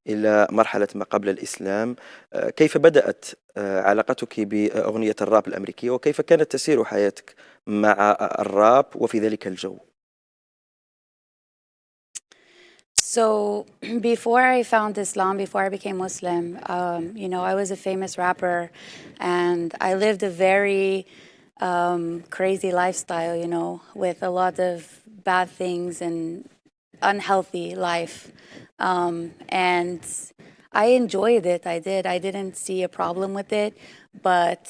إلى مرحلة ما قبل الإسلام. كيف بدأت علاقتك بأغنية الراب الأمريكية، وكيف كانت تسير حياتك مع الراب وفي ذلك الجو؟ So before I found Islam, before I became Muslim, I was a famous rapper, and I lived a very crazy lifestyle, with a lot of bad things and unhealthy life. And I enjoyed it. I did. I didn't see a problem with it, but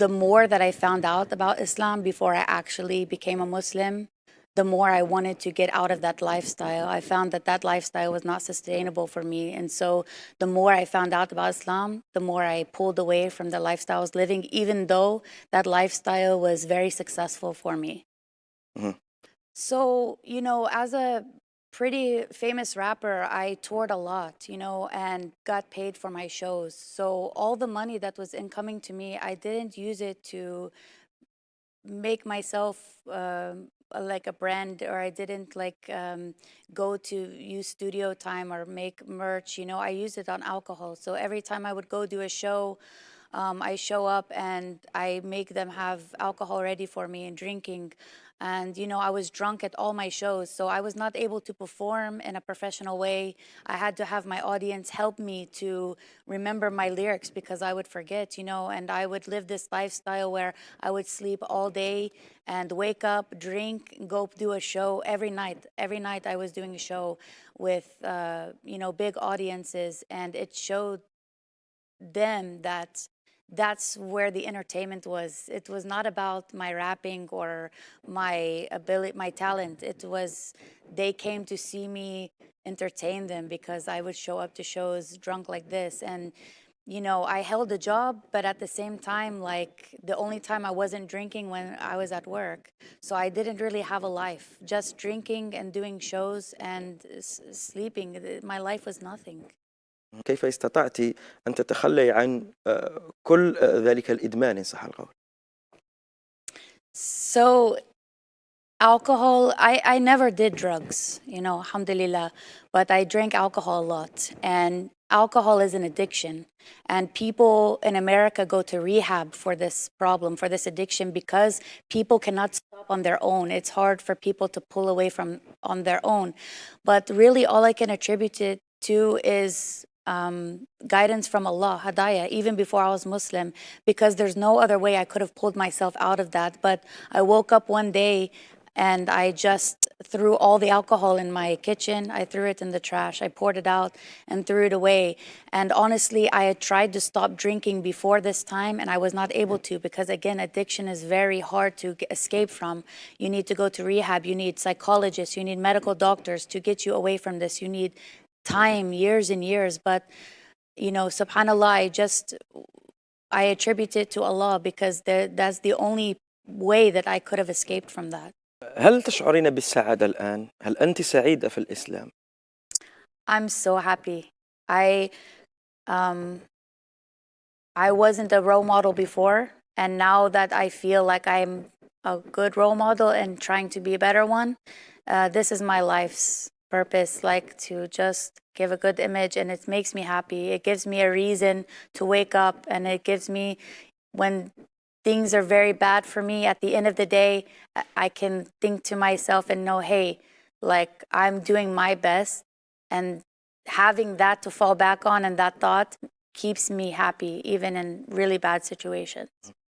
the more that I found out about Islam before I actually became a Muslim, the more I wanted to get out of that lifestyle. I found that that lifestyle was not sustainable for me. And so the more I found out about Islam, the more I pulled away from the lifestyle I was living, even though that lifestyle was very successful for me. Mhm. So, as a pretty famous rapper, I toured a lot, and got paid for my shows. So all the money that was incoming to me, I didn't use it to make myself like a brand, or I didn't go to use studio time or make merch. I used it on alcohol. So every time I would go do a show, I show up and I make them have alcohol ready for me and drinking. And, I was drunk at all my shows, so I was not able to perform in a professional way. I had to have my audience help me to remember my lyrics because I would forget, and I would live this lifestyle where I would sleep all day and wake up, drink, go do a show every night. Every night I was doing a show with, big audiences, and it showed them that that's where the entertainment was. It was not about my rapping or my ability, my talent. It was, they came to see me entertain them because I would show up to shows drunk like this. And, I held a job, but at the same time, the only time I wasn't drinking when I was at work. So I didn't really have a life, just drinking and doing shows and sleeping. My life was nothing. كيف استطعت أن تتخلي عن كل ذلك الإدمان إن صح القول؟ So alcohol, I never did drugs, alhamdulillah, but I drank alcohol a lot. And alcohol is an addiction. And people in America go to rehab for this problem, for this addiction, because people cannot stop on their own. It's hard for people to pull away from on their own. But really, all I can attribute it to is guidance from Allah, hadaya, even before I was Muslim, because there's no other way I could have pulled myself out of that. But I woke up one day and I just threw all the alcohol in my kitchen. I threw it in the trash. I poured it out and threw it away. And honestly, I had tried to stop drinking before this time, and I was not able to, because again, addiction is very hard to escape from. You need to go to rehab. You need psychologists. You need medical doctors to get you away from this. You need time, years and years. But subhanallah, I attribute it to Allah, because that's the only way that I could have escaped from that. هل تشعرين بالسعادة الآن؟ هل أنت سعيدة في الإسلام؟ I'm so happy. I wasn't a role model before, and now that I feel like I'm a good role model and trying to be a better one, this is my life's purpose, to just give a good image, and it makes me happy. It gives me a reason to wake up, and it gives me, when things are very bad for me, at the end of the day, I can think to myself and know, hey, I'm doing my best, and having that to fall back on, and that thought keeps me happy even in really bad situations.